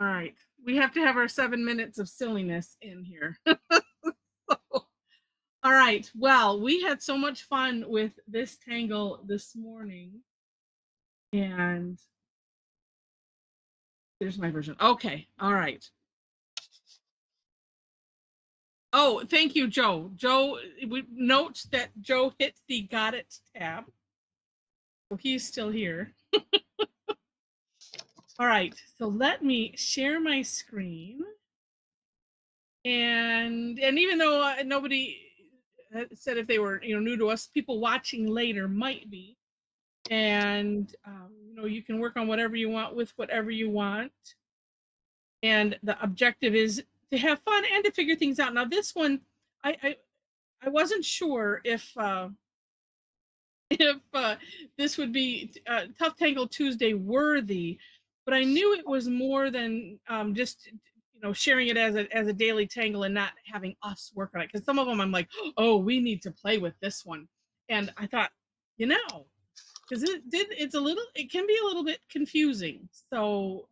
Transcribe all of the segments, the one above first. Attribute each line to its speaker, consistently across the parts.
Speaker 1: All right. We have to have our 7 minutes of silliness in here. All right. Well, we had so much fun with this tangle this morning. And there's my version. Okay. All right. Oh, thank you, Joe. Joe, we note that Joe hit the got it tab. So he's still here. All right. So let me share my screen. And even though nobody said if they were new to us, people watching later might be. And you can work on whatever you want with whatever you want. And the objective is to have fun and to figure things out. Now this one, I wasn't sure if this would be Tough Tangle Tuesday worthy, but I knew it was more than just sharing it as a daily tangle and not having us work on it, because some of them I'm like, oh, we need to play with this one, and I thought, because it can be a little bit confusing. So,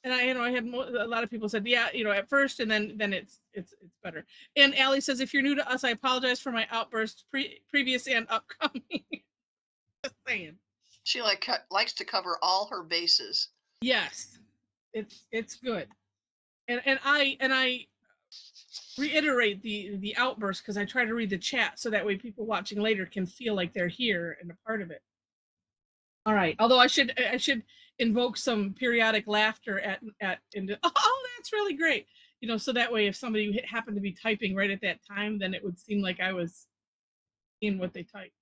Speaker 1: and I had a lot of people said, yeah, at first, and then it's better. And Allie says, if you're new to us, I apologize for my outbursts, previous and upcoming. Just saying.
Speaker 2: She likes to cover all her bases.
Speaker 1: Yes, it's good, and I reiterate the outburst because I try to read the chat so that way people watching later can feel like they're here and a part of it. All right. Although I should invoke some periodic laughter at oh, that's really great. So that way if somebody happened to be typing right at that time, then it would seem like I was seeing what they typed.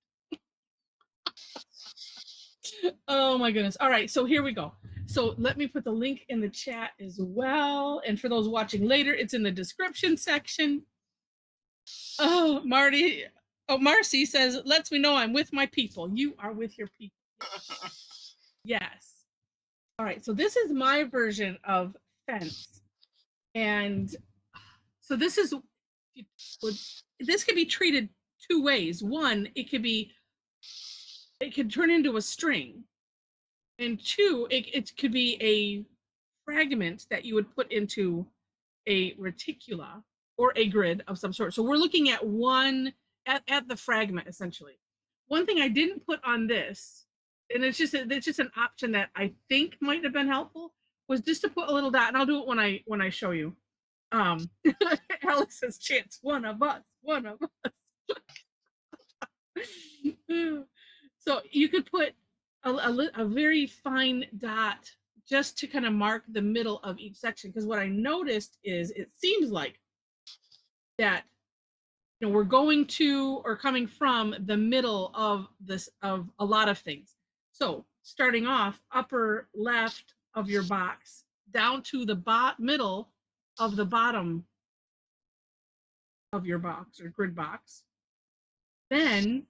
Speaker 1: Oh my goodness. All right, so here we go. So let me put the link in the chat as well. And for those watching later, it's in the description section. Oh, Marcy says, lets me know I'm with my people. You are with your people. Yes. All right, so this is my version of Fentz. And so this could be treated two ways. One, it could turn into a string. And two, it could be a fragment that you would put into a reticula or a grid of some sort. So we're looking at at the fragment essentially. One thing I didn't put on this, and it's just an option that I think might have been helpful, was just to put a little dot, and I'll do it when I show you. Alex says, "Chance, one of us." So you could put a very fine dot just to kind of mark the middle of each section, because what I noticed is it seems like that we're going to or coming from the middle of a lot of things. So starting off upper left of your box down to the middle of the bottom of your box or grid box. Then,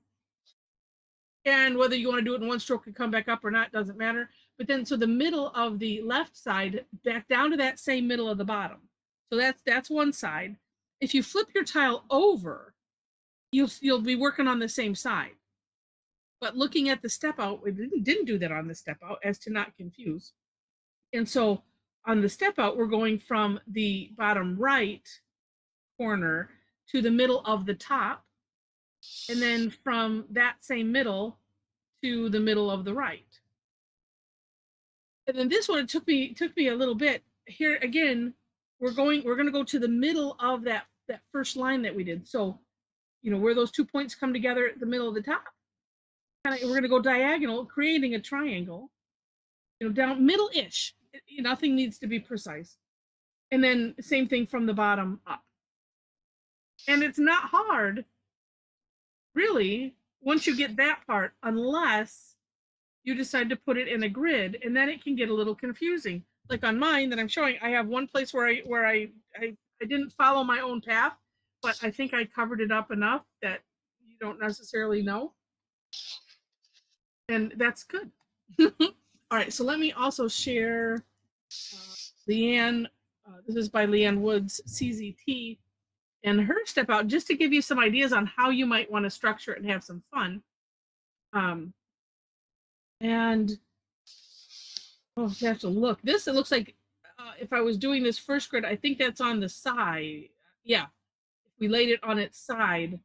Speaker 1: and whether you want to do it in one stroke and come back up or not doesn't matter. But then, so the middle of the left side back down to that same middle of the bottom. So that's one side. If you flip your tile over, you'll be working on the same side. But looking at the step out, we didn't do that on the step out as to not confuse. And so on the step out, we're going from the bottom right corner to the middle of the top, and then from that same middle to the middle of the right. And then this one, it took me a little bit. Here again, we're going to go to the middle of that first line that we did. So, where those 2 points come together at the middle of the top, we're going to go diagonal, creating a triangle, down middle-ish. Nothing needs to be precise. And then same thing from the bottom up. And it's not hard, really, once you get that part, unless you decide to put it in a grid, and then it can get a little confusing. Like on mine that I'm showing, I have one place where I didn't follow my own path, but I think I covered it up enough that you don't necessarily know. And that's good. All right, so let me also share Lianne. This is by Lianne Woods, CZT, and her step out, just to give you some ideas on how you might want to structure it and have some fun. And Oh, you have to look. This, it looks like if I was doing this first grid, I think that's on the side. Yeah, we laid it on its side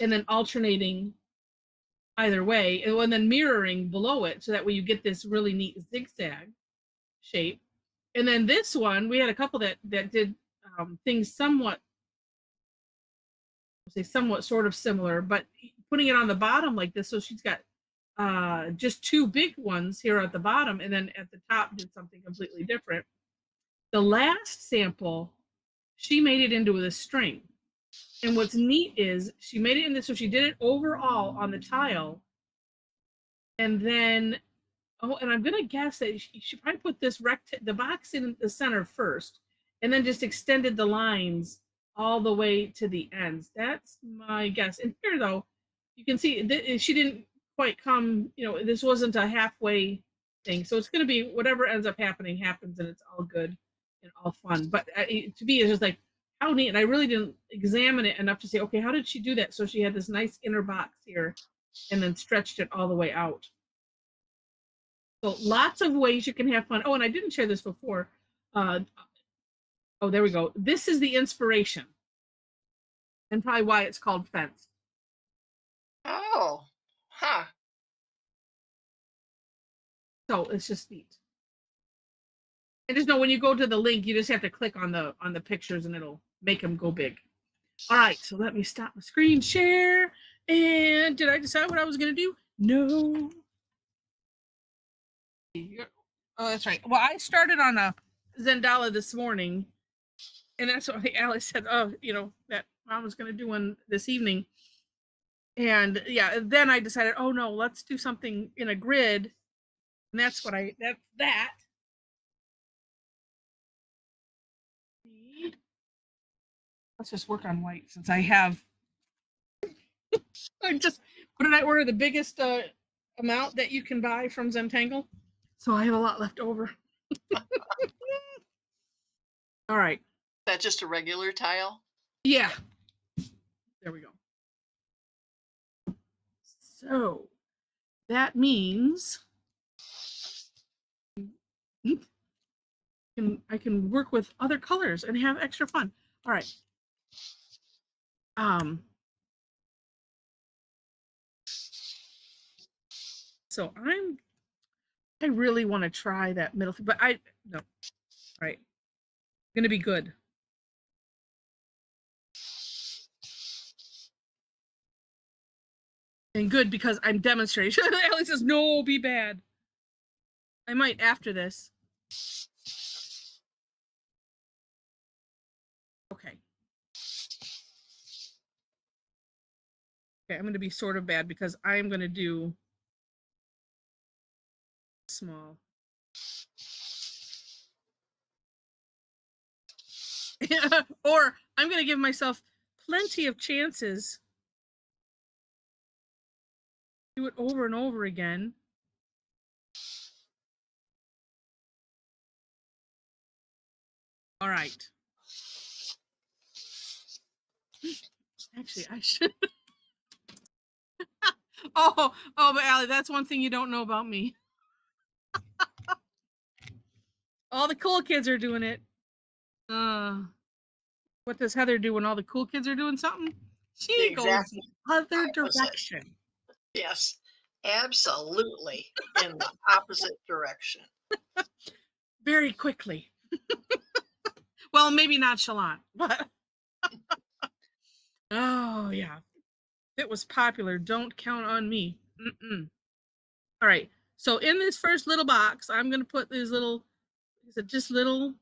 Speaker 1: and then alternating either way, and then mirroring below it, so that way you get this really neat zigzag shape. And then this one, we had a couple that did things somewhat, say somewhat sort of similar, but putting it on the bottom like this, so she's got just two big ones here at the bottom, and then at the top did something completely different. The last sample, she made it into a string. And what's neat is she made it in this, so she did it overall on the tile. And then, oh, and I'm gonna guess that she probably put this the box in the center first, and then just extended the lines all the way to the ends. That's my guess. And here, though, you can see she didn't quite come. You know, this wasn't a halfway thing, so it's gonna be whatever ends up happening happens, and it's all good and all fun. But to me, it's just like how neat. And I really didn't examine it enough to say, okay, how did she do that? So she had this nice inner box here, and then stretched it all the way out. So lots of ways you can have fun. Oh, and I didn't share this before. Oh, there we go. This is the inspiration, and probably why it's called Fentz.
Speaker 2: Oh, huh.
Speaker 1: So it's just neat. And just know when you go to the link, you just have to click on the pictures, and it'll make them go big. All right, so let me stop my screen share. And did I decide what I was going to do? No. Oh, that's right. Well, I started on a Zentangle this morning, and that's what Alice said. Oh, you know that Mom was going to do one this evening. And yeah, then I decided, oh no, let's do something in a grid, and that's what that's that. Let's just work on white since I have. I just, what did I order? The biggest amount that you can buy from Zentangle. So I have a lot left over. All right.
Speaker 2: Is that just a regular tile?
Speaker 1: Yeah. There we go. So that means I can work with other colors and have extra fun. All right. So I really want to try that middle, but no. All right. Gonna be good. And good because I'm demonstrating. Ellie says, no, be bad. I might after this. Okay. Okay, I'm going to be sort of bad because I'm going to do small. Or I'm going to give myself plenty of chances. Do it over and over again. All right. Actually, I should. oh, but Allie, that's one thing you don't know about me. All the cool kids are doing it. What does Heather do when all the cool kids are doing something? She goes the other direction.
Speaker 2: Yes, absolutely. In the opposite direction.
Speaker 1: Very quickly. Well, maybe nonchalant, but oh yeah. If it was popular, don't count on me. All right. So in this first little box, I'm gonna put these little, is it just little?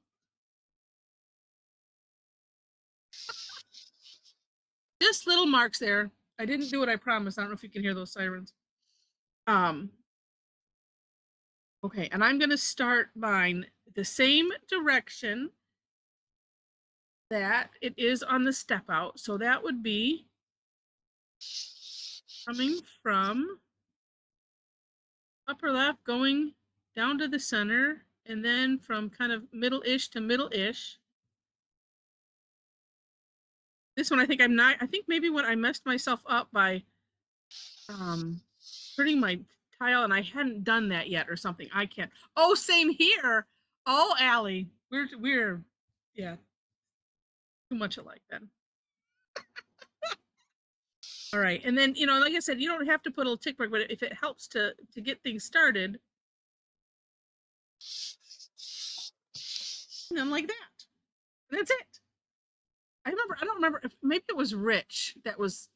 Speaker 1: Just little marks there. I didn't do what I promised. I don't know if you can hear those sirens. Okay, and I'm gonna start mine the same direction that it is on the step out. So that would be coming from upper left, going down to the center, and then from kind of middle-ish to middle-ish. This one, I think maybe when I messed myself up by turning my tile and I hadn't done that yet or something. I can't. Oh, same here. Oh, Allie, we're yeah, too much alike then. All right, and then like I said, you don't have to put a little tick mark, but if it helps to get things started, and then like that, and that's it. I don't remember if maybe it was Rich that was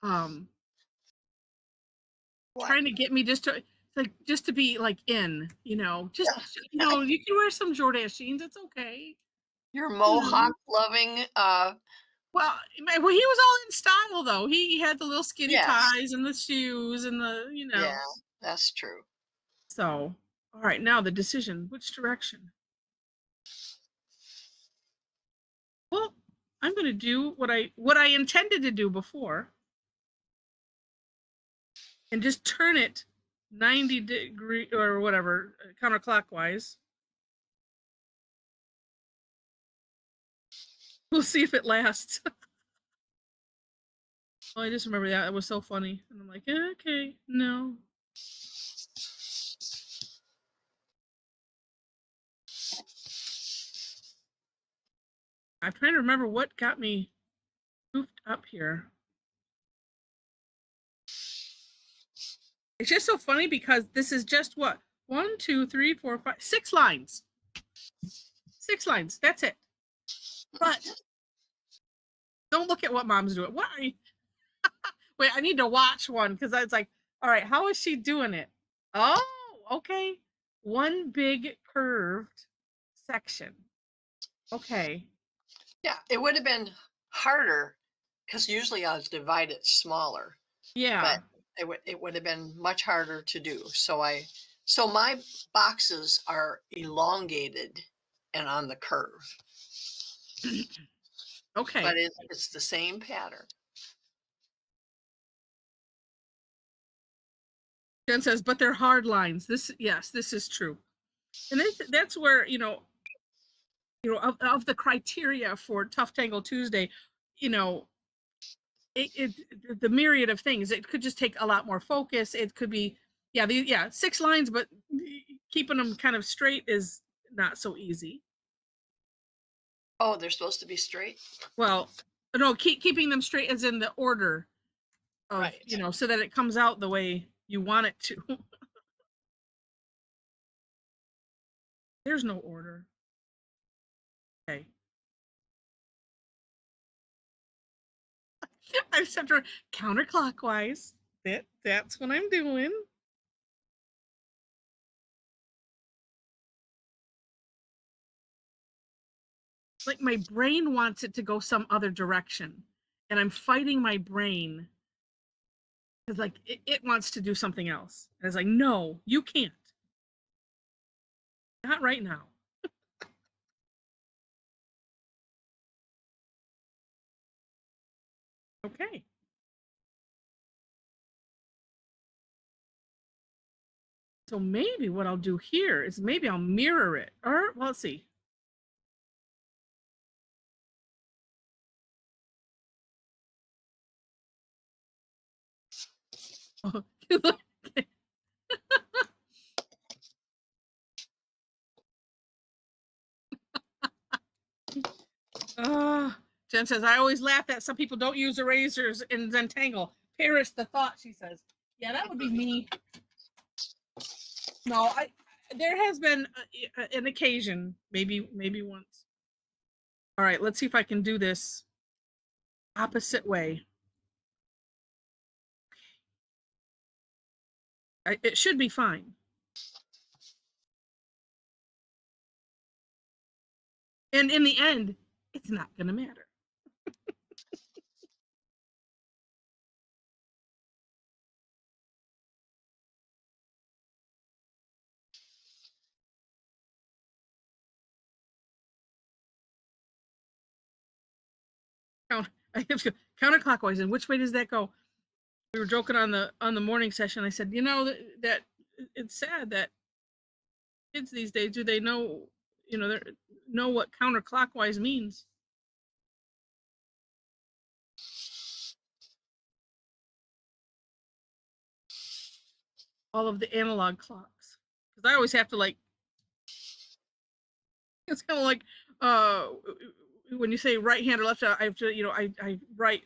Speaker 1: um
Speaker 2: What?
Speaker 1: trying to get me just to be like in, just
Speaker 2: Yeah.
Speaker 1: you can wear some Jordache jeans, it's okay.
Speaker 2: Your
Speaker 1: You know.
Speaker 2: mohawk loving,
Speaker 1: Well, he was all in style though. He had the little skinny
Speaker 2: yes.
Speaker 1: ties and the shoes and
Speaker 2: Yeah, that's true.
Speaker 1: So, all right, now the decision, which direction? Well, I'm going to do what I intended to do before and just turn it 90 degree or whatever, counterclockwise. We'll see if it lasts. Oh, I just remember that. It was so funny. And I'm like, okay, no. I'm trying to remember what got me goofed up here. It's just so funny because this is just what? 1, 2, 3, 4, 5, 6 lines. 6 lines. That's it. But don't look at what mom's doing. Why? Wait, I need to watch one because I was like, all right, how is she doing it? Oh, okay. One big curved section. Okay.
Speaker 2: Yeah, it would have been harder because usually I was divide it smaller, but
Speaker 1: Yeah.
Speaker 2: it would have been much harder to do. So my boxes are elongated and on the curve, but
Speaker 1: Okay.
Speaker 2: it's the same pattern.
Speaker 1: Jen says, but they're hard lines. Yes, this is true. And that's where, of the criteria for Tough Tangle Tuesday, you know, the myriad of things. It could just take a lot more focus. It could be, yeah, 6 lines, but keeping them kind of straight is not so easy.
Speaker 2: Oh, they're supposed to be straight?
Speaker 1: Well, no, keeping them straight as in the order of,
Speaker 2: Right.
Speaker 1: so that it comes out the way you want it to. There's no order. Okay. I just have to counterclockwise. That's what I'm doing. Like my brain wants it to go some other direction. And I'm fighting my brain because like it wants to do something else. And it's like, no, you can't. Not right now. Okay. So maybe what I'll do here is maybe I'll mirror it. Or well, let's see. Uh, Jen says, I always laugh that some people don't use erasers in Zentangle. Perish the thought, she says. Yeah, that would be me. No, there has been an occasion, maybe once. All right, let's see if I can do this opposite way. It should be fine. And in the end, it's not going to matter. Count, I have to go counterclockwise. And which way does that go? We were joking on the morning session. I said, that it's sad that kids these days do they they know what counterclockwise means. all of the analog clocks because I always have to like. It's kind of like when you say right hand or left hand, I have to I write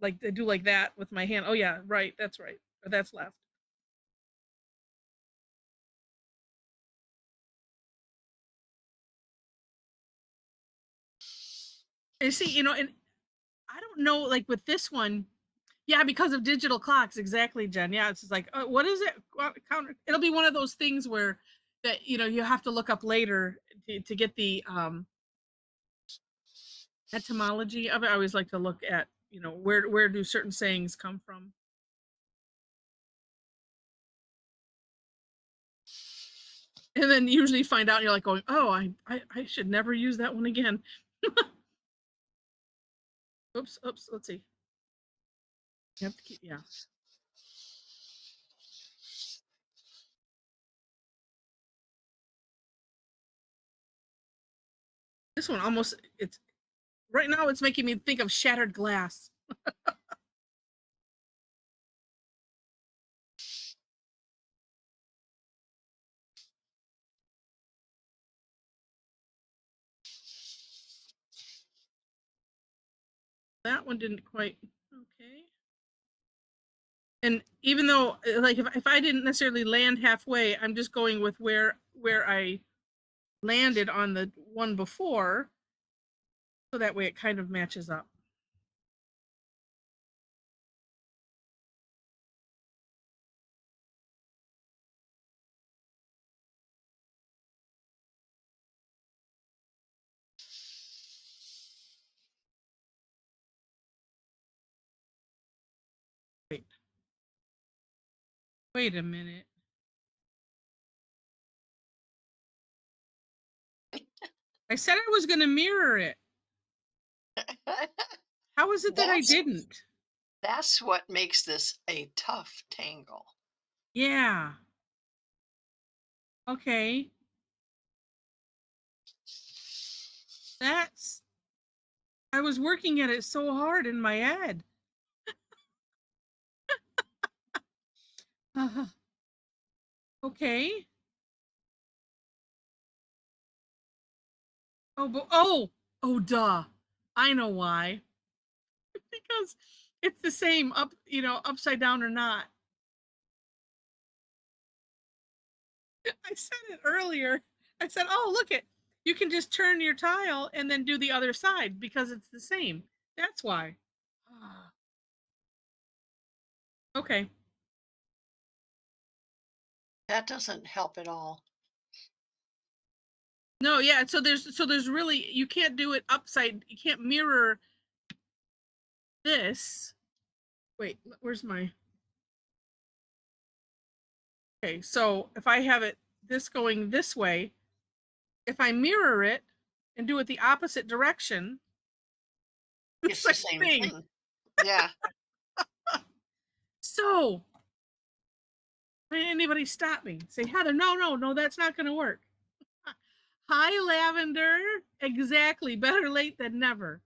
Speaker 1: like I do like that with my hand. Oh yeah, right. That's right. Or that's left. And see, and I don't know, like with this one, yeah, because of digital clocks, exactly, Jen. Yeah, it's just like, what is it? Counter. It'll be one of those things where that you have to look up later to get the etymology of it. I always like to look at where do certain sayings come from, and then usually find out. And you're like going, oh, I should never use that one again. Oops, oops. Let's see. You have to keep, yeah. This one almost it's right now. It's making me think of shattered glass. That one didn't quite. Okay. And even though like if I didn't necessarily land halfway, I'm just going with where I landed on the one before, so that way it kind of matches up. Wait, wait a minute. I said I was going to mirror it. How is it that I
Speaker 2: That's
Speaker 1: didn't?
Speaker 2: that's what makes this a tough tangle.
Speaker 1: Yeah. Okay. That's I was working at it so hard in my head. Okay. Oh, duh. I know why. Because it's the same upside down or not. I said it earlier. I said, "Oh, look it. You can just turn your tile and then do the other side because it's the same." That's why. Okay.
Speaker 2: That doesn't help at all.
Speaker 1: No, yeah. So there's really you can't do it upside. You can't mirror this. Wait, where's my? Okay, so if I have it this going this way, if I mirror it and do it the opposite direction, the
Speaker 2: It's the
Speaker 1: same
Speaker 2: same
Speaker 1: thing.
Speaker 2: thing. Yeah.
Speaker 1: So anybody stop me? Say, Heather, no, no, no, that's not going to work. Hi, Lavender. Exactly. Better late than never.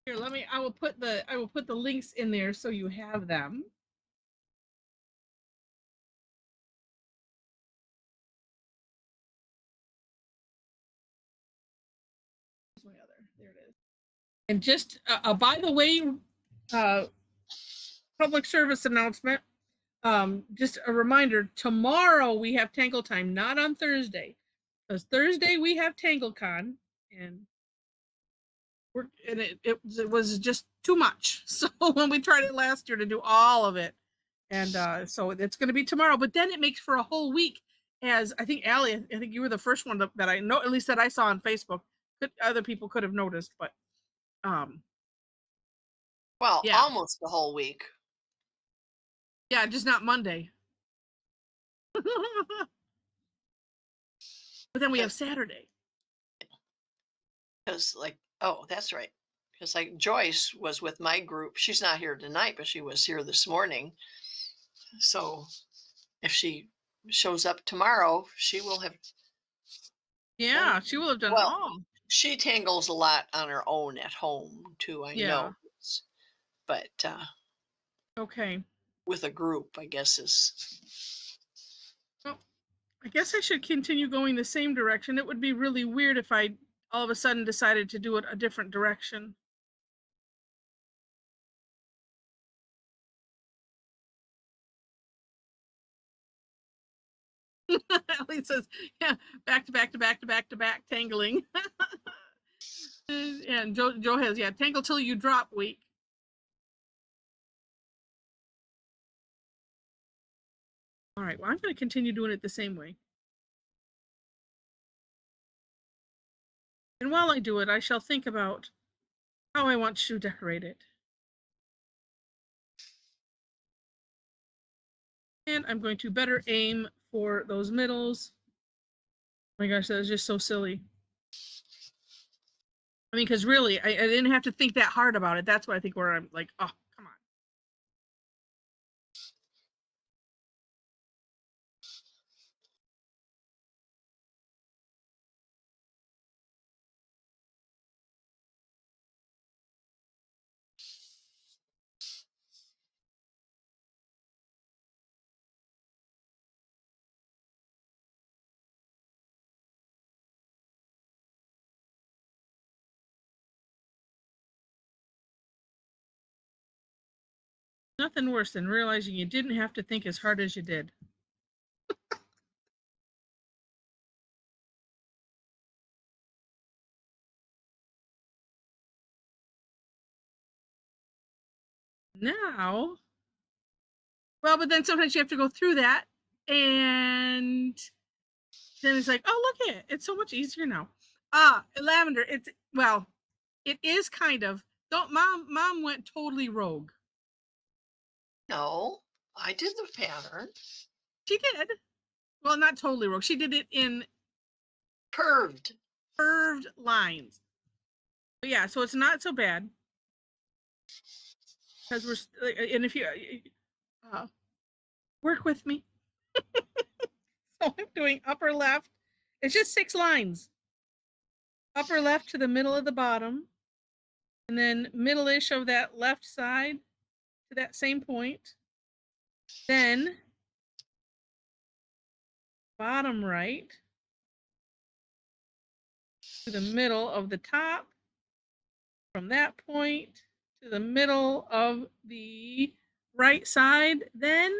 Speaker 1: Here, let me. I will put the links in there so you have them. Where's my other? There it is. And just by the way, uh, public service announcement. Just a reminder: tomorrow we have Tangle Time, not on Thursday, because Thursday we have TangleCon, and it was just too much. So when we tried it last year to do all of it, and so it's going to be tomorrow. But then it makes for a whole week. As I think Allie, I think you were the first one that I know, at least that I saw on Facebook. Other people could have noticed, but um,
Speaker 2: Well,
Speaker 1: yeah,
Speaker 2: almost the whole week
Speaker 1: yeah, just not Monday. But then we have
Speaker 2: because
Speaker 1: Saturday.
Speaker 2: like, oh, that's right. Because like Joyce was with my group. She's not here tonight, but she was here this morning. So if she shows up tomorrow, she will have done.
Speaker 1: Yeah, she will have done
Speaker 2: Well,
Speaker 1: all.
Speaker 2: she tangles a lot on her own at home too, I
Speaker 1: Yeah.
Speaker 2: know. But
Speaker 1: Okay.
Speaker 2: with a group, I guess is.
Speaker 1: Well, I guess I should continue going the same direction. It would be really weird if I all of a sudden decided to do it a different direction. Ellie says, yeah, back to back to back to back to back tangling. And Joe has, yeah, tangle till you drop week. All right, well, I'm going to continue doing it the same way. And while I do it, I shall think about how I want to decorate it. And I'm going to better aim for those middles. Oh my gosh, that was just so silly. I mean, because really, I didn't have to think that hard about it. That's what I think where I'm like, oh, come on. Nothing worse than realizing you didn't have to think as hard as you did. Now, well, but then sometimes you have to go through that, and then it's like, oh, look at it. It's so much easier now. Lavender, it's, well, it is kind of, don't, mom went totally rogue.
Speaker 2: No, I did the pattern.
Speaker 1: She did. Well, not totally rogue. She did it in
Speaker 2: Curved.
Speaker 1: lines. But yeah, so it's not so bad. Because we're, and if you work with me. So I'm doing upper left. It's just 6 lines. Upper left to the middle of the bottom. And then middle-ish of that left side to that same point. Then bottom right to the middle of the top. From that point to the middle of the right side. Then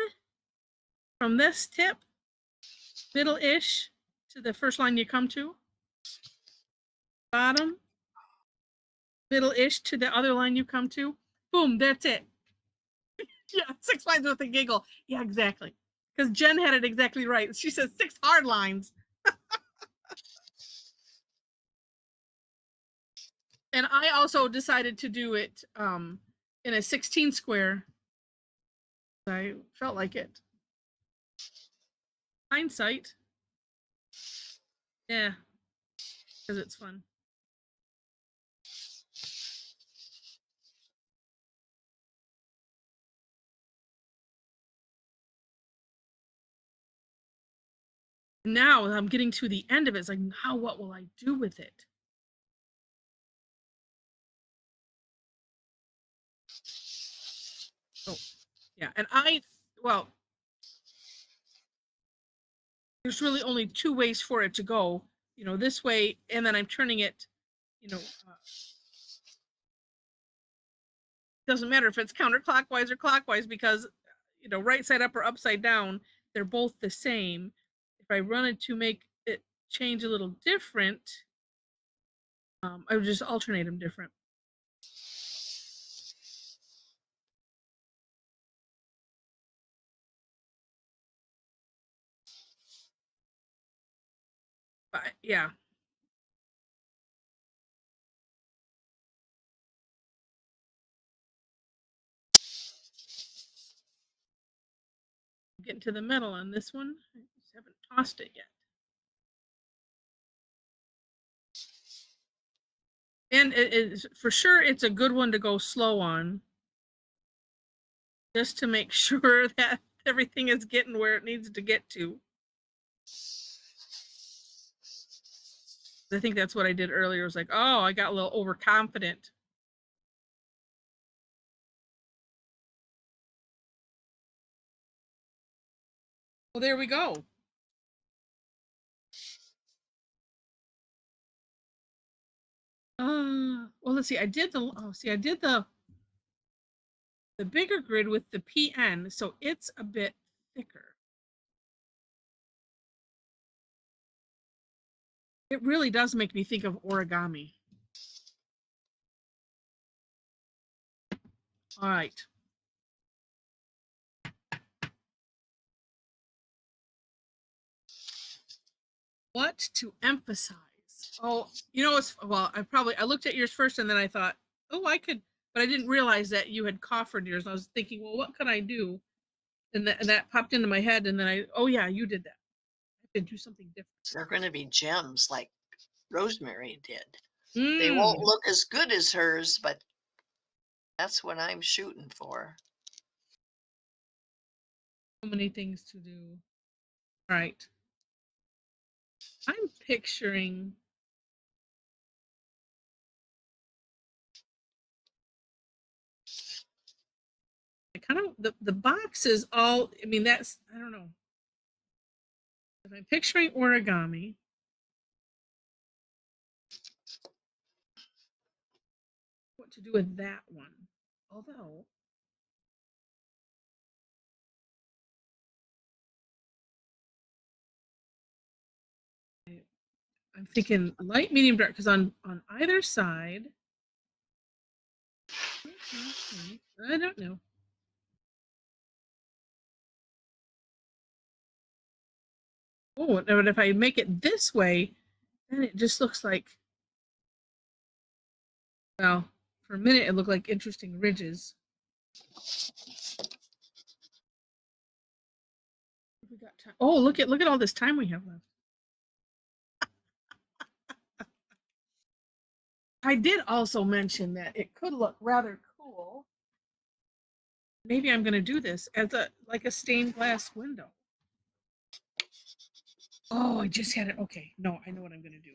Speaker 1: from this tip, middle-ish to the first line you come to. Bottom, middle-ish to the other line you come to. Boom, that's it. Yeah, 6 lines with a giggle. Yeah, exactly. Because Jen had it exactly right. She says 6 hard lines. And I also decided to do it in a 16 square. I felt like it. Hindsight. Yeah, because it's fun. Now I'm getting to the end of it. It's like, now what will I do with it? Oh, yeah. And well, there's really only 2 ways for it to go. You know, this way, and then I'm turning it, you know, doesn't matter if it's counterclockwise or clockwise because, you know, right side up or upside down, they're both the same. If I wanted to make it change a little different, I would just alternate them different. But yeah. Getting to the middle on this one. I just haven't tossed it yet. And it is for sure it's a good one to go slow on. Just to make sure that everything is getting where it needs to get to. I think that's what I did earlier. It was like, oh, I got a little overconfident. Well, there we go. Well, let's see. I did the bigger grid with the PN, so it's a bit thicker. It really does make me think of origami. All right. What to emphasize? Oh, well, I looked at yours first and then I thought, oh, I could, but I didn't realize that you had coffered yours. I was thinking, well, what could I do? And that popped into my head, and then oh yeah, you did that. I could do something different.
Speaker 2: They're going to be gems like Rosemary did. They
Speaker 1: Mm.
Speaker 2: won't look as good as hers, but that's what I'm shooting for.
Speaker 1: So many things to do. All right. I'm picturing kind of the boxes all, I mean, that's, I don't know. If I'm picturing origami, what to do with that one. Although, I'm thinking light, medium, dark, because on either side, I don't know. Oh, but if I make it this way, then it just looks like, well, for a minute it looked like interesting ridges. We got time. Oh, look at all this time we have left. I did also mention that it could look rather cool. Maybe I'm going to do this as like a stained glass window. Oh, I just had it. Okay, no, I know what I'm going to do.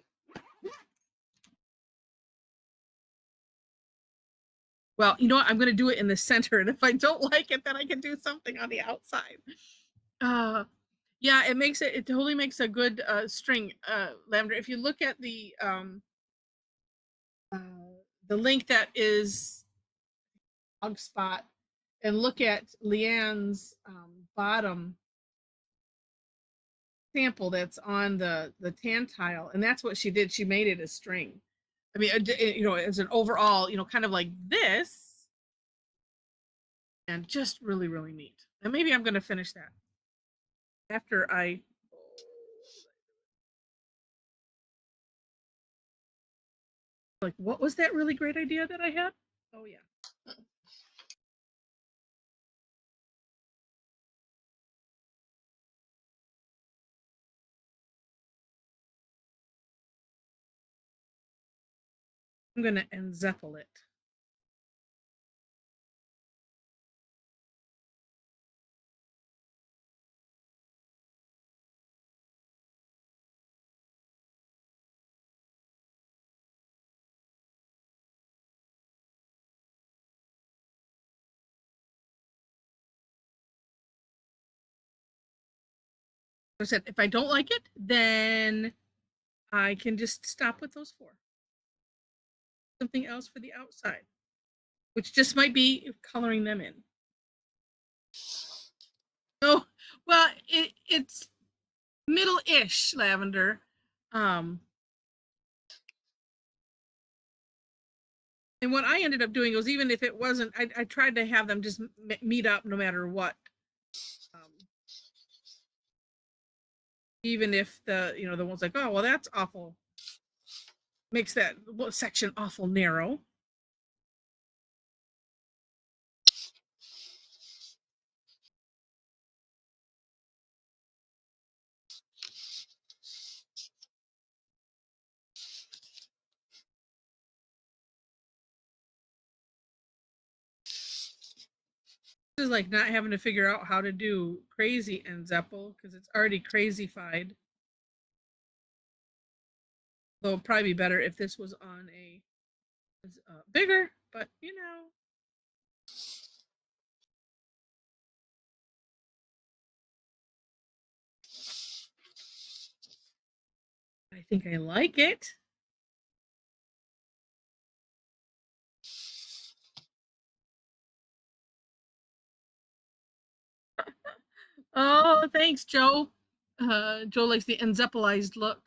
Speaker 1: Well, you know what? I'm going to do it in the center, and if I don't like it, then I can do something on the outside. Yeah, it totally makes a good string, Lavender. If you look at uh, the link that is Blog Spot, and look at Lianne's bottom sample that's on the tan tile, and that's what she did. She made it a string. I mean, as an overall, kind of like this, and just really, really neat. And maybe I'm going to finish that after I. Like, what was that really great idea that I had? Oh yeah. I'm going to enzeppel it. I said, if I don't like it, then I can just stop with those four. Something else for the outside, which just might be coloring them in. So, well, it's middle-ish lavender. And what I ended up doing was, even if it wasn't, I tried to have them just meet up no matter what. Even if the one's like, oh, well, that's awful, makes that section awful narrow. This is like not having to figure out how to do crazy enzeppel because it's already crazyfied. Though it'd probably be better if this was on a bigger, but I think I like it. Oh, thanks, Joe. Joe likes the enzeppelized look.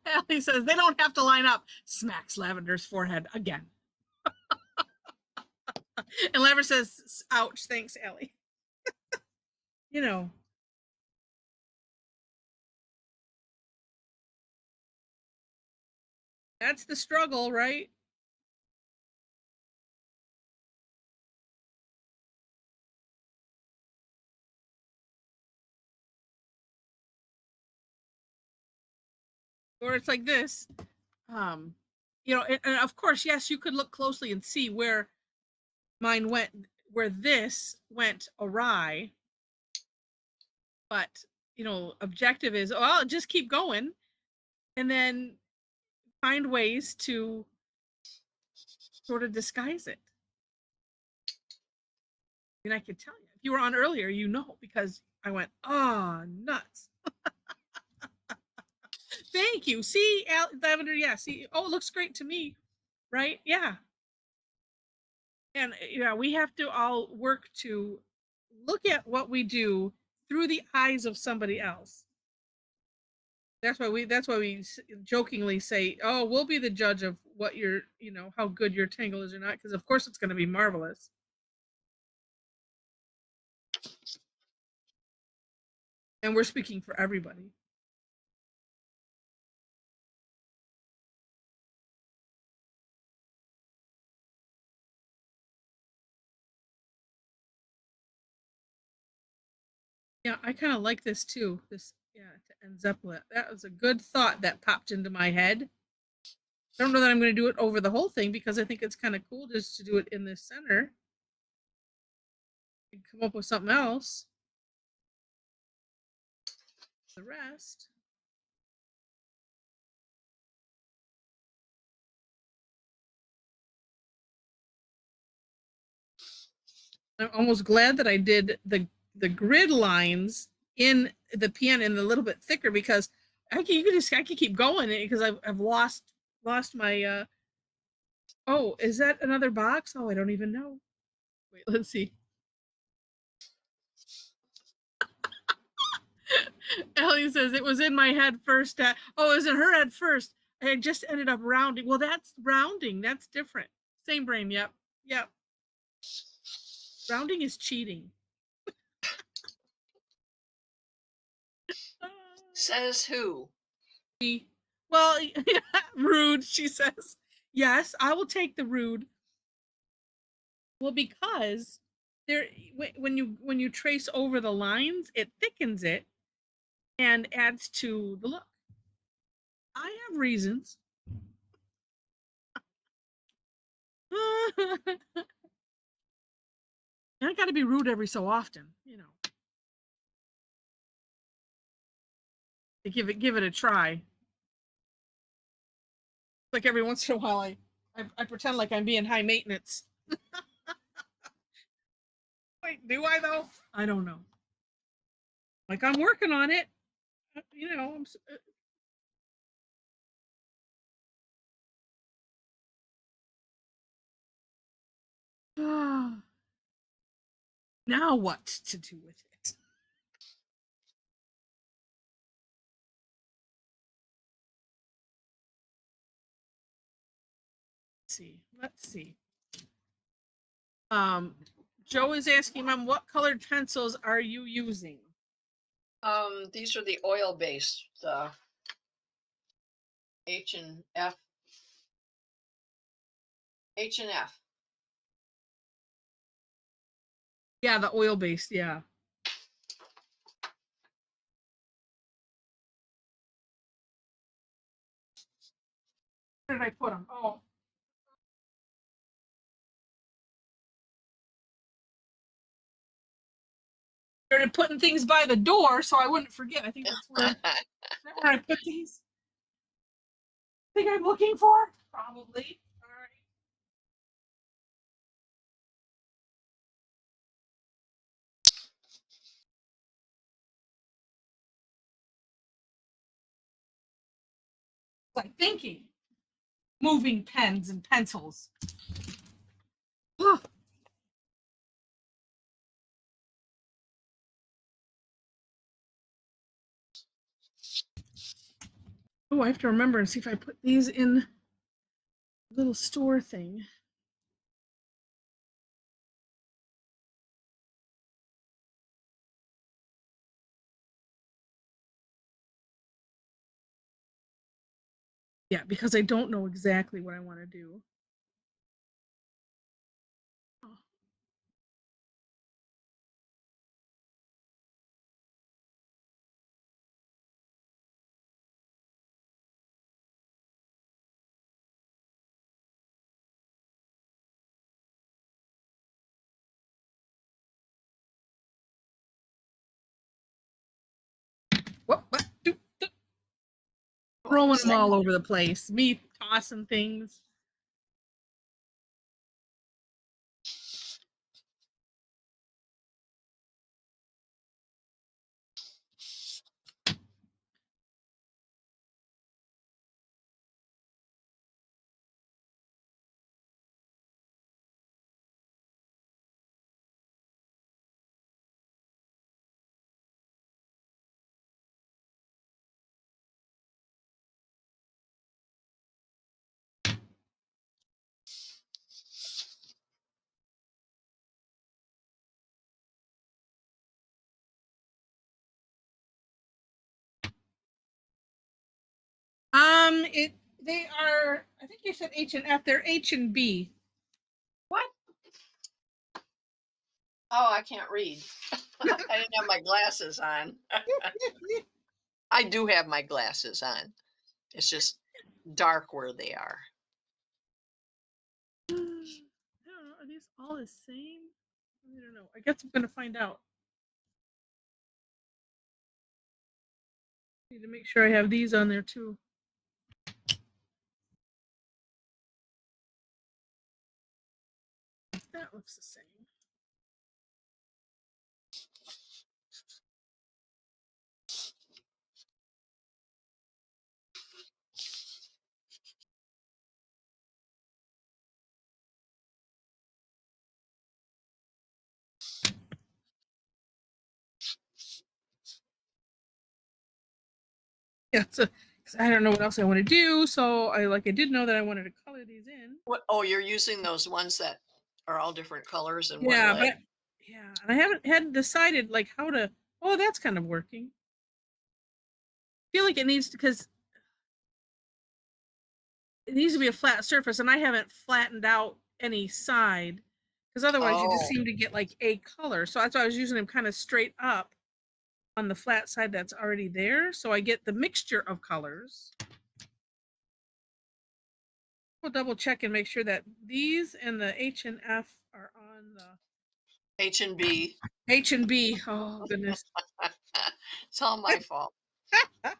Speaker 1: Allie says they don't have to line up. Smacks Lavender's forehead again. And Lavender says, ouch, thanks, Allie. You know, that's the struggle, right? Or it's like this. Um, and of course, yes, you could look closely and see where mine went, where this went awry. But objective is, well, just keep going, and then find ways to sort of disguise it. And I could tell you, if you were on earlier, because I went, oh, nuts. Thank you. See, Lavender, yeah, see, oh, it looks great to me, right? Yeah. And yeah, we have to all work to look at what we do through the eyes of somebody else. That's why we jokingly say, oh, we'll be the judge of what your, how good your tangle is or not, because of course it's going to be marvelous. And we're speaking for everybody. Yeah, I kind of like this too. This, yeah, to enzeppel it. That was a good thought that popped into my head. I don't know that I'm going to do it over the whole thing because I think it's kind of cool just to do it in the center. And come up with something else. The rest. I'm almost glad that I did the grid lines in the pen and a little bit thicker because I could keep going because I've lost my oh, is that another box? Oh, I don't even know. Wait, let's see. Ellie says it was in my head first. Oh, it was in her head first. I just ended up rounding. Well, that's rounding. That's different. Same brain. Yep. Yep. Rounding is cheating.
Speaker 2: Says who?
Speaker 1: Well, rude, she says. Yes, I will take the rude. Well, because there, when you trace over the lines, it thickens it and adds to the look. I have reasons. I got to be rude every so often, to give it a try. Like every once in a while, I pretend like I'm being high maintenance. Wait, do I though? I don't know. Like I'm working on it. I'm. Now what to do with it? Let's see. Joe is asking, Mom, what colored pencils are you using?
Speaker 2: These are the oil based, the H and F. H and F.
Speaker 1: Yeah, the oil based. Yeah. Where did I put them? Oh. Started putting things by the door so I wouldn't forget. I think that's where, where I put these. I think I'm looking for? Probably. All right. Like thinking, moving pens and pencils. Oh, I have to remember and see if I put these in a little store thing. Yeah, because I don't know exactly what I want to do. Oh. What?
Speaker 2: What
Speaker 1: Throwing
Speaker 2: was
Speaker 1: them
Speaker 2: that?
Speaker 1: all over the place. Me tossing things. It they are. I think you said H and F. They're H and B.
Speaker 2: What? Oh, I can't read. I didn't have my glasses on. I do have my glasses on. It's just dark where they are.
Speaker 1: I don't know. Are these all the same? I don't know. I guess I'm gonna find out. Need to make sure I have these on there too. That looks the same. Yeah, so 'cause I don't know what else I want to do, so I did know that I wanted to color these in.
Speaker 2: What? Oh, you're using those ones that are all different colors and one
Speaker 1: Yeah,
Speaker 2: leg.
Speaker 1: but yeah, and I hadn't decided like how to. Oh, that's kind of working. I feel like it needs to because it needs to be a flat surface, and I haven't flattened out any side because otherwise you just
Speaker 2: Oh,
Speaker 1: seem to get like a color. So that's why I was using them kind of straight up on the flat side that's already there, so I get the mixture of colors. We'll double check and make sure that these and the H and F are on the
Speaker 2: H and B.
Speaker 1: H and B. Oh goodness.
Speaker 2: It's all my fault.
Speaker 1: Oh,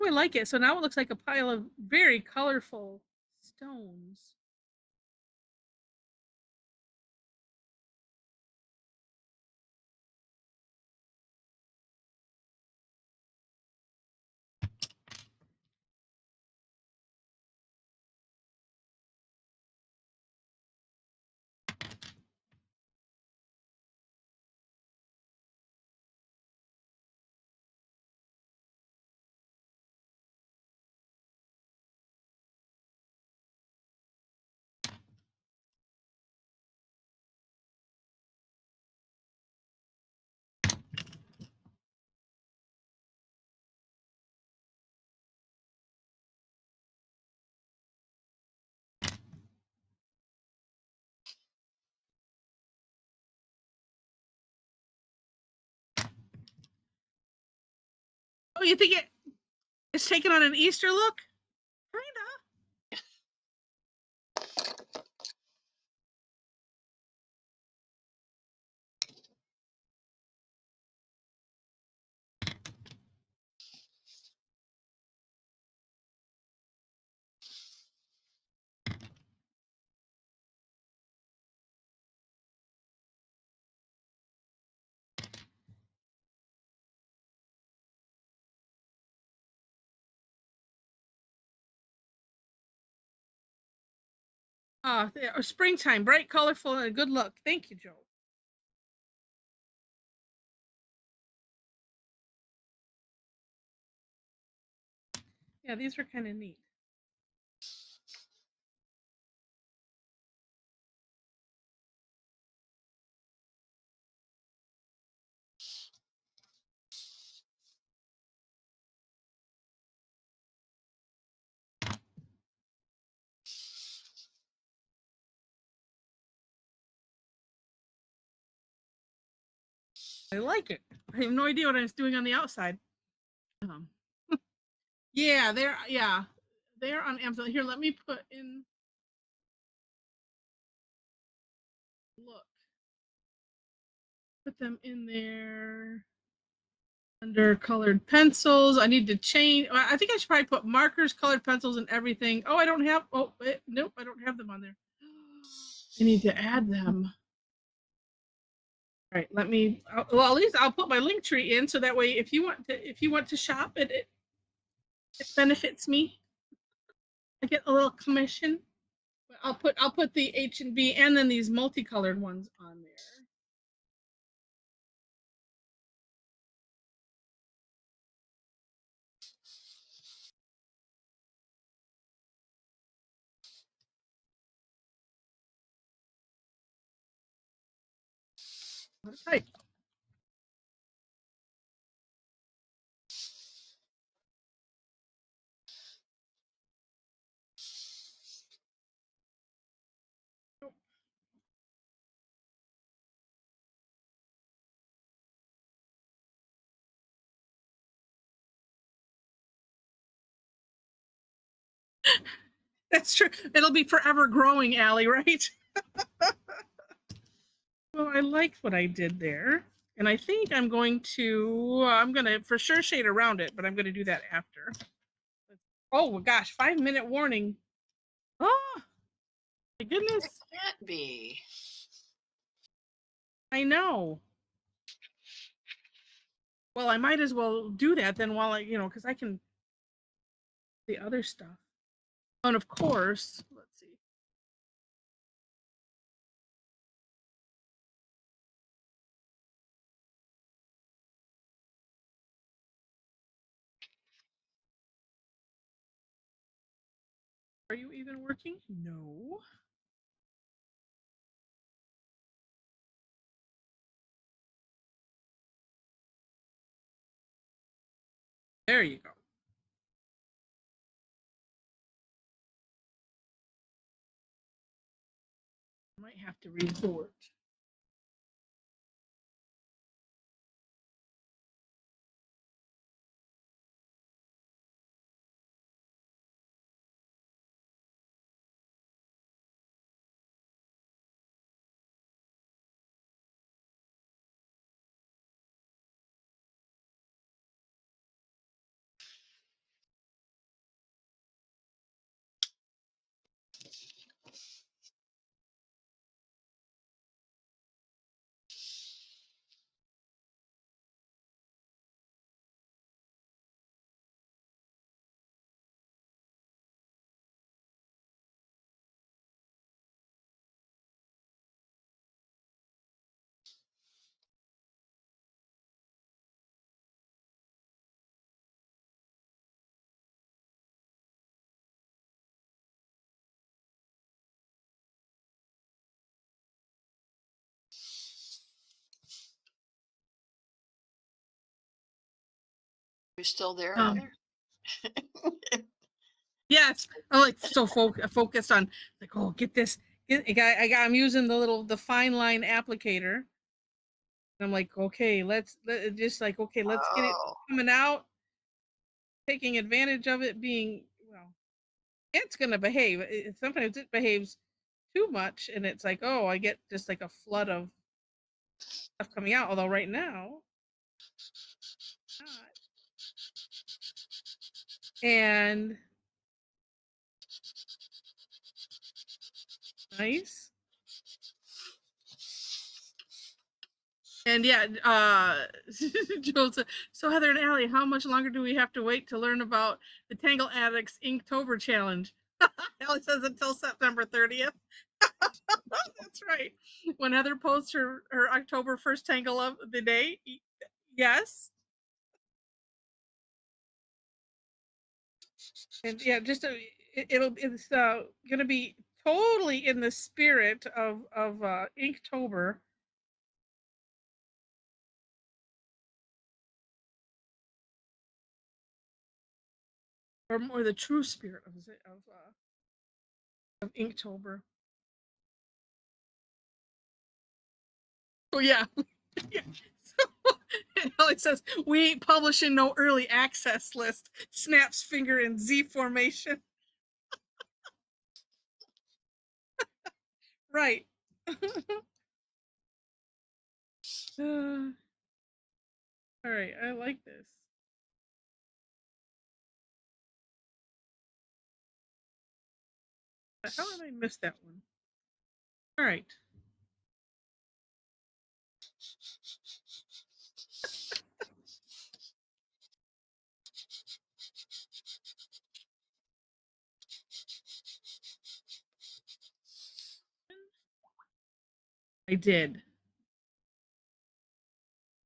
Speaker 1: I like it. So now it looks like a pile of very colorful stones. Oh, you think it's taking on an Easter look? Kinda. Springtime, bright, colorful, and good luck. Thank you, Joe. Yeah, these are kind of neat. I like it. I have no idea what I was doing on the outside. Um, yeah, they're on Amazon. Here, let me put in. Look, put them in there under colored pencils. I need to change. I think I should probably put markers, colored pencils, and everything. Oh, I don't have. Oh, nope, I don't have them on there. I need to add them. All right, let me. Well, at least I'll put my link tree in, so that way, if you want to shop, it benefits me. I get a little commission. But I'll put the H&B and then these multicolored ones on there. Right. That's true. It'll be forever growing, Allie, right? Well, I liked what I did there. And I think I'm going to for sure shade around it, but I'm going to do that after. Oh, gosh, 5-minute warning. Oh, my goodness.
Speaker 2: It can't be.
Speaker 1: I know. Well, I might as well do that then while because I can the other stuff. And of course, let's see. Are you even working? No. There you go. I might have to resort.
Speaker 2: You still there, Heather?
Speaker 1: Yes, I like so focused on like, oh, get this. I'm using the fine line applicator. I'm like, okay, let's just like, okay, let's get it
Speaker 2: Oh,
Speaker 1: coming out, taking advantage of it being well. It's gonna behave. Sometimes it behaves too much, and it's like, oh, I get just like a flood of stuff coming out. Although right now, not. And nice. And yeah, Joel said, so Heather and Allie, how much longer do we have to wait to learn about the Tangle Addicts Inktober Challenge? Ellie says until September 30th. That's right. When Heather posts her October 1st tangle of the day, yes. And yeah, just it's gonna be totally in the spirit of Inktober. Or more the true spirit of Inktober. Oh yeah. Yeah. So, and Alex says we ain't publishing no early access list. Snaps finger in Z formation. Right. All right, I like this. How did I miss that one? All right. I did.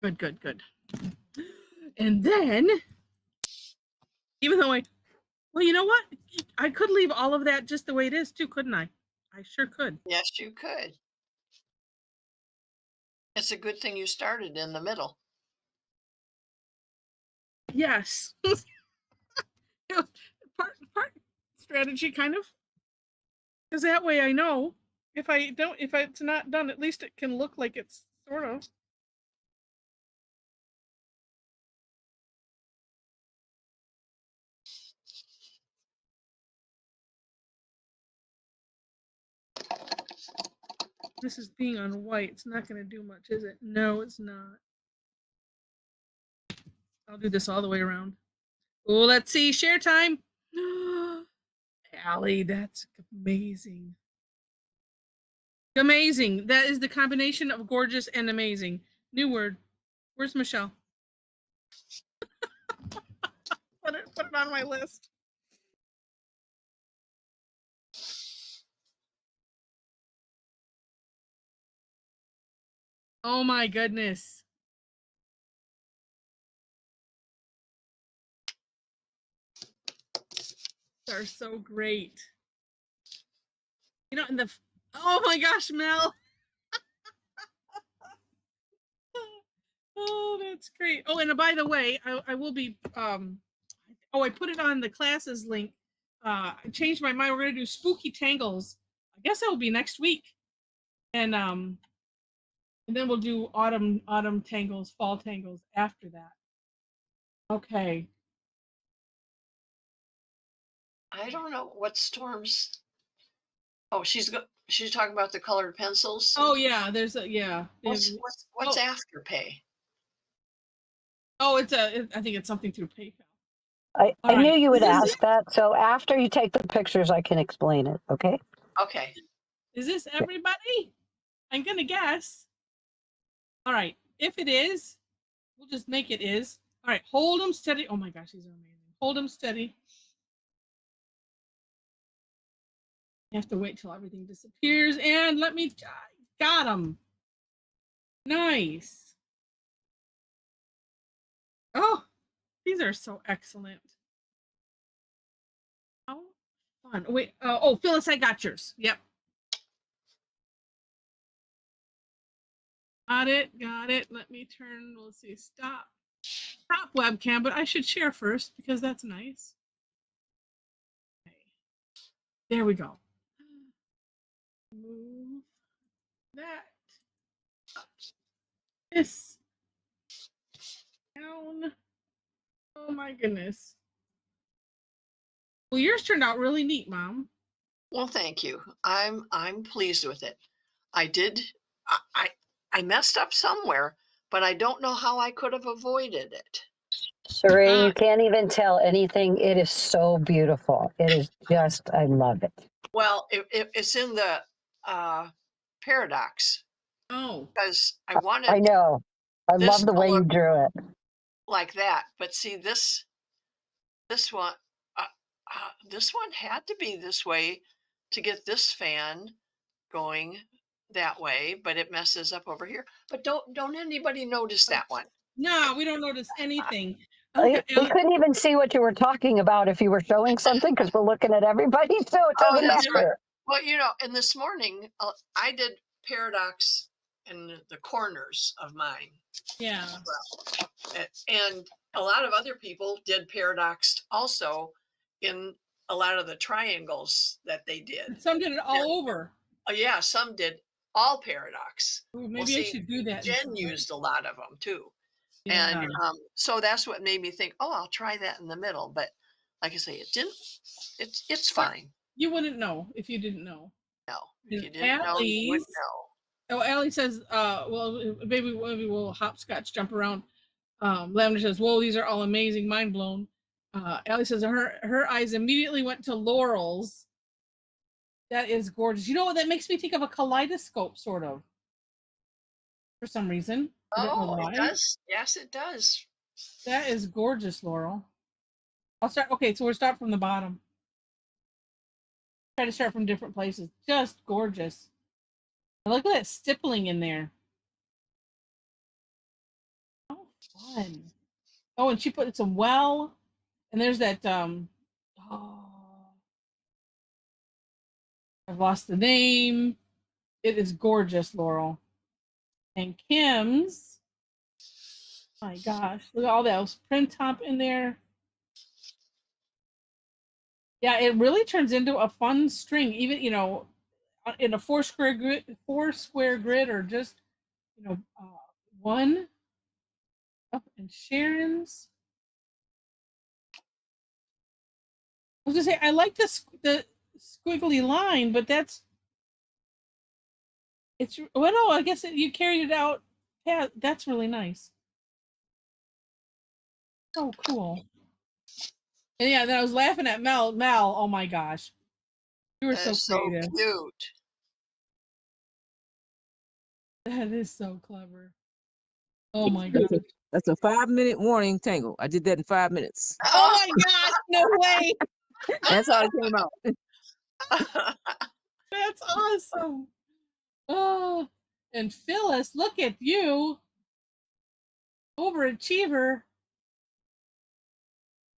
Speaker 1: Good, good, good. And then, even though well, you know what? I could leave all of that just the way it is too, couldn't I? I sure could.
Speaker 2: Yes, you could. It's a good thing you started in the middle.
Speaker 1: Yes. part strategy, kind of. Because that way I know if it's not done, at least it can look like it's sort of. This is being on white. It's not going to do much, is it? No, it's not. I'll do this all the way around. Oh, let's see. Share time. Allie, that's amazing. Amazing. That is the combination of gorgeous and amazing. New word. Where's Michelle? Put it on my list. Oh my goodness. Are so great. You know, and oh my gosh, Mel. Oh, that's great. Oh, and by the way, I will be I put it on the classes link. I changed my mind. We're gonna do spooky tangles. I guess that will be next week. And then we'll do autumn tangles, fall tangles after that. Okay.
Speaker 2: I don't know what storms. Oh, she's talking about the colored pencils.
Speaker 1: Oh yeah, there's a yeah.
Speaker 2: What's Afterpay?
Speaker 1: Oh, I think it's something through PayPal.
Speaker 3: I knew you would ask that. So after you take the pictures, I can explain it. Okay.
Speaker 2: Okay.
Speaker 1: Is this everybody? I'm gonna guess. All right. If it is, we'll just make it is. All right. Hold them steady. Oh my gosh, these are amazing. Hold them steady. You have to wait till everything disappears. And let me. Got them. Nice. Oh, these are so excellent. How fun. Wait. Oh, Phyllis, I got yours. Yep. Got it. Let me turn. Let's see. Stop webcam, but I should share first because that's nice. Okay. There we go. Move that. This down. Oh my goodness. Well, yours turned out really neat, Mom.
Speaker 2: Well, thank you. I'm pleased with it. I messed up somewhere, but I don't know how I could have avoided it.
Speaker 3: Serene, you can't even tell anything. It is so beautiful. It is just, I love it.
Speaker 2: Well, it's in the paradox.
Speaker 1: Oh.
Speaker 2: Because I wanted.
Speaker 3: I know. I love the way you drew it.
Speaker 2: Like that, but see this one. this one had to be this way to get this fan going that way, but it messes up over here. But don't anybody notice that one?
Speaker 1: No, we don't notice anything. I like
Speaker 3: We,
Speaker 1: how
Speaker 3: we couldn't even see what you were talking about if you were showing something because we're looking at everybody, so it
Speaker 2: Oh,
Speaker 3: doesn't
Speaker 2: that's right.
Speaker 3: matter.
Speaker 2: Well, and this morning I did paradox in the corners of mine.
Speaker 1: Yeah.
Speaker 2: And a lot of other people did paradox also in a lot of the triangles that they did.
Speaker 1: Some did it all over.
Speaker 2: Oh, yeah, some did all paradox.
Speaker 1: Ooh,
Speaker 2: Well,
Speaker 1: maybe I
Speaker 2: see,
Speaker 1: should do that.
Speaker 2: Jen used a lot of them too.
Speaker 1: Yeah.
Speaker 2: And so that's what made me think, oh, I'll try that in the middle. But like I say, it didn't. It's fine.
Speaker 1: You wouldn't know if you didn't know.
Speaker 2: No, if
Speaker 1: And
Speaker 2: you didn't know, you wouldn't know.
Speaker 1: Oh, Allie says, well, maybe we'll hopscotch, jump around. Lavender says, whoa, these are all amazing, mind blown. Allie says her eyes immediately went to Laurel's. That is gorgeous. You know what? That makes me think of a kaleidoscope, sort of. For some reason. I don't know
Speaker 2: Oh,
Speaker 1: why.
Speaker 2: it does. Yes, it does.
Speaker 1: That is gorgeous, Laurel. I'll start. Okay, so we'll start from the bottom. Try to start from different places. Just gorgeous. I look at that stippling in there. Oh, fun. Oh, and she put some well, and there's that. Oh, I've lost the name. It is gorgeous, Laurel. And Kim's. My gosh, look at all those print top in there. Yeah, it really turns into a fun string, even in a four square grid, or just one. Oh, and Sharon's. I was gonna say I like the squiggly line, but it's well, no, I guess you carried it out. Yeah, that's really nice. Oh, cool. And yeah, then I was laughing at Mel. Mel, oh my gosh, you were
Speaker 2: That
Speaker 1: so
Speaker 2: is so
Speaker 1: creative.
Speaker 2: cute.
Speaker 1: That is so clever. Oh my god.
Speaker 4: That's a 5-minute warning tangle. I did that in 5 minutes.
Speaker 1: Oh my gosh, no way.
Speaker 4: That's how it came out.
Speaker 1: That's awesome. Oh, and Phyllis, look at you. Overachiever.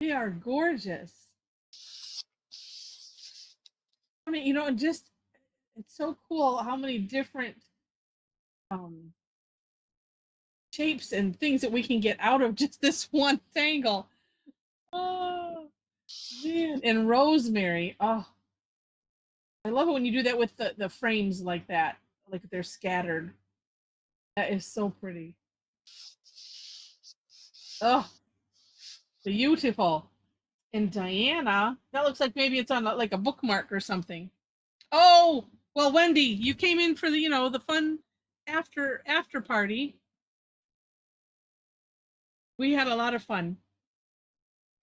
Speaker 1: They are gorgeous. I mean, just it's so cool how many different um shapes and things that we can get out of just this one tangle. Oh man. And Rosemary. Oh, I love it when you do that with the frames like that, like they're scattered. That is so pretty. Oh, beautiful. And Diana, that looks like maybe it's on like a bookmark or something. Oh, well, Wendy, you came in for the fun after party. We had a lot of fun.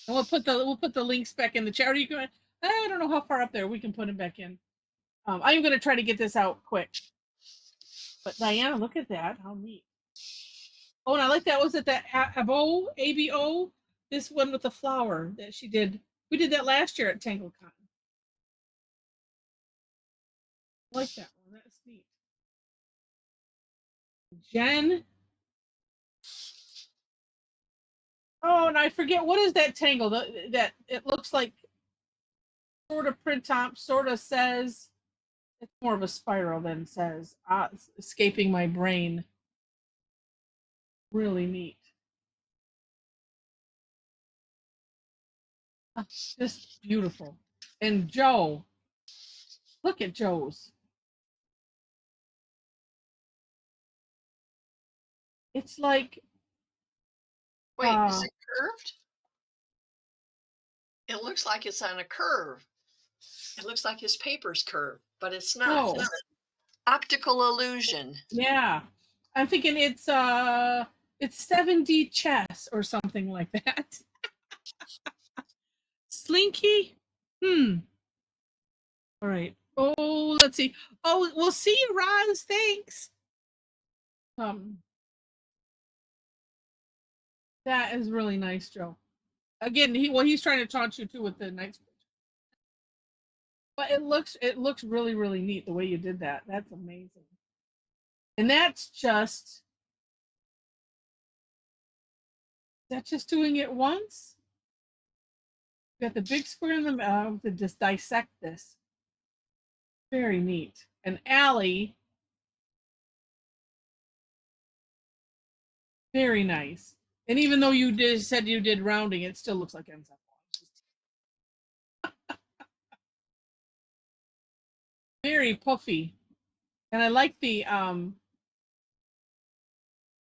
Speaker 1: And we'll put the links back in the chat. Are you going? I don't know how far up there we can put them back in. I'm going to try to get this out quick. But Diana, look at that! How neat. Oh, and I like that. Was it that ABO? This one with the flower that she did. We did that last year at TangleCon. I like that one. That's neat. Jen. Oh, and I forget what is that tangle that it looks like sort of print top, sort of says. It's more of a spiral than says. It's escaping my brain. Really neat. Just beautiful. And Joe, look at Joe's. It's like.
Speaker 2: Wait, is it curved? It looks like it's on a curve. It looks like his paper's curved, but it's not.
Speaker 1: No.
Speaker 2: It's an optical illusion.
Speaker 1: Yeah. I'm thinking it's 7D chess or something like that. Slinky? All right. Oh, let's see. Oh, we'll see you, Roz. Thanks. That is really nice, Joe. Again, he's trying to taunt you too with the night. But it looks really, really neat the way you did that. That's amazing. And that's just doing it once. You got the big square in the middle to just dissect this. Very neat. And Allie, very nice. And even though you said you did rounding, it still looks like enzyme. Very puffy. And I like the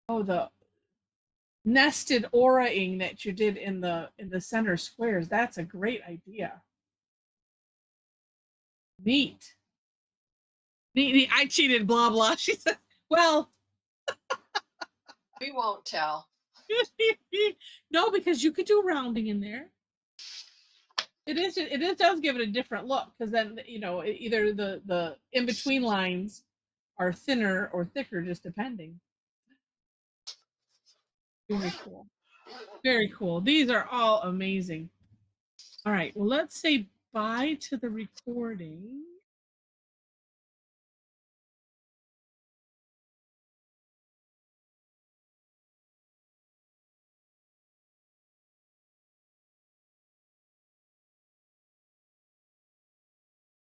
Speaker 1: the nested aura-ing that you did in the center squares. That's a great idea. Neat. Neat. I cheated, blah blah. She said, well,
Speaker 2: We won't tell.
Speaker 1: no, because you could do rounding in there. It does give it a different look, because then either the in between lines are thinner or thicker, just depending. Very cool. Very cool. These are all amazing. All right, well, let's say bye to the recording.